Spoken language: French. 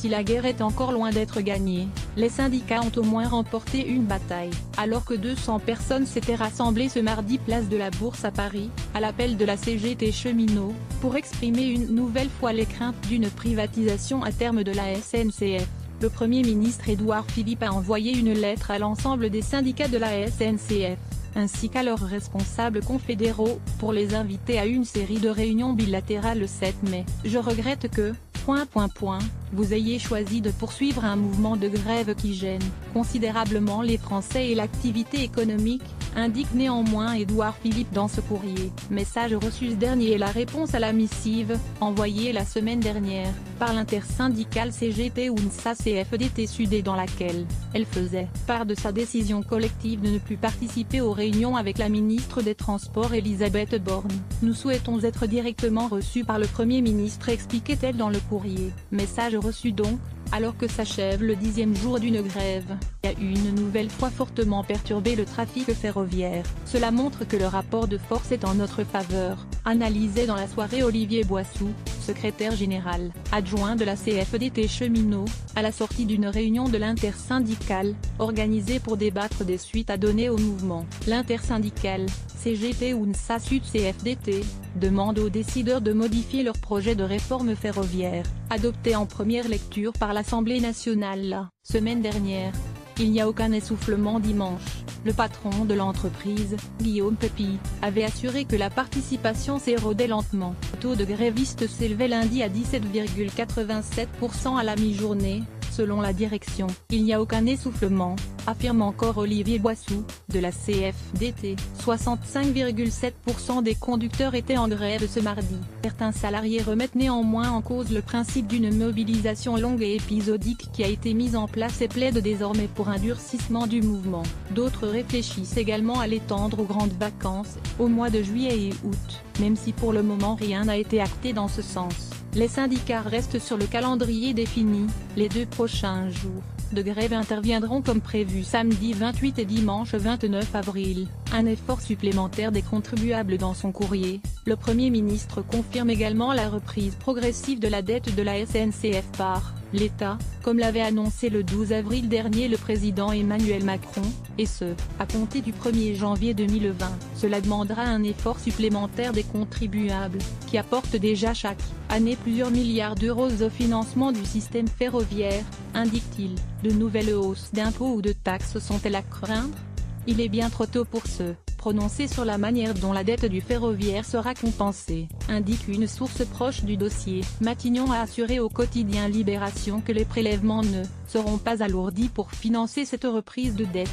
si la guerre est encore loin d'être gagnée, les syndicats ont au moins remporté une bataille. Alors que 200 personnes s'étaient rassemblées ce mardi place de la Bourse à Paris, à l'appel de la CGT cheminots, pour exprimer une nouvelle fois les craintes d'une privatisation à terme de la SNCF. Le Premier ministre Édouard Philippe a envoyé une lettre à l'ensemble des syndicats de la SNCF, ainsi qu'à leurs responsables confédéraux, pour les inviter à une série de réunions bilatérales le 7 mai. Je regrette que, vous ayez choisi de poursuivre un mouvement de grève qui gêne considérablement les Français et l'activité économique, indique néanmoins Édouard Philippe dans ce courrier. Message reçu. Ce dernier est la réponse à la missive, envoyée la semaine dernière, par l'intersyndicale CGT UNSA CFDT Sud et dans laquelle elle faisait part de sa décision collective de ne plus participer aux réunions avec la ministre des Transports Elisabeth Borne. Nous souhaitons être directement reçus par le Premier ministre, expliquait-elle dans le courrier. Message reçu donc, alors que s'achève le 10e jour d'une grève, qui a une nouvelle fois fortement perturbé le trafic ferroviaire. Cela montre que le rapport de force est en notre faveur, analysait dans la soirée Olivier Boissou, secrétaire général adjoint de la CFDT cheminots, à la sortie d'une réunion de l'intersyndicale, organisée pour débattre des suites à donner au mouvement. L'intersyndicale, CGT UNSA Sud CFDT, demande aux décideurs de modifier leur projet de réforme ferroviaire, adopté en première lecture par l'Assemblée nationale la semaine dernière. Il n'y a aucun essoufflement dimanche. Le patron de l'entreprise, Guillaume Pepy, avait assuré que la participation s'érodait lentement. Le taux de grévistes s'élevait lundi à 17,87% à la mi-journée, selon la direction. Il n'y a aucun essoufflement, affirme encore Olivier Boissou, de la CFDT. 65,7% des conducteurs étaient en grève ce mardi. Certains salariés remettent néanmoins en cause le principe d'une mobilisation longue et épisodique qui a été mise en place et plaident désormais pour un durcissement du mouvement. D'autres réfléchissent également à l'étendre aux grandes vacances, aux mois de juillet et août, même si pour le moment rien n'a été acté dans ce sens. Les syndicats restent sur le calendrier défini. Les 2 prochains jours de grève interviendront comme prévu samedi 28 et dimanche 29 avril. Un effort supplémentaire des contribuables. Dans son courrier, le Premier ministre confirme également la reprise progressive de la dette de la SNCF par l'État, comme l'avait annoncé le 12 avril dernier le président Emmanuel Macron, et ce, à compter du 1er janvier 2020. Cela demandera un effort supplémentaire des contribuables, qui apportent déjà chaque année plusieurs milliards d'euros au financement du système ferroviaire, indique-t-il. De nouvelles hausses d'impôts ou de taxes sont-elles à craindre? Il est bien trop tôt pour se prononcer sur la manière dont la dette du ferroviaire sera compensée, indique une source proche du dossier. Matignon a assuré au quotidien Libération que les prélèvements ne seront pas alourdis pour financer cette reprise de dette.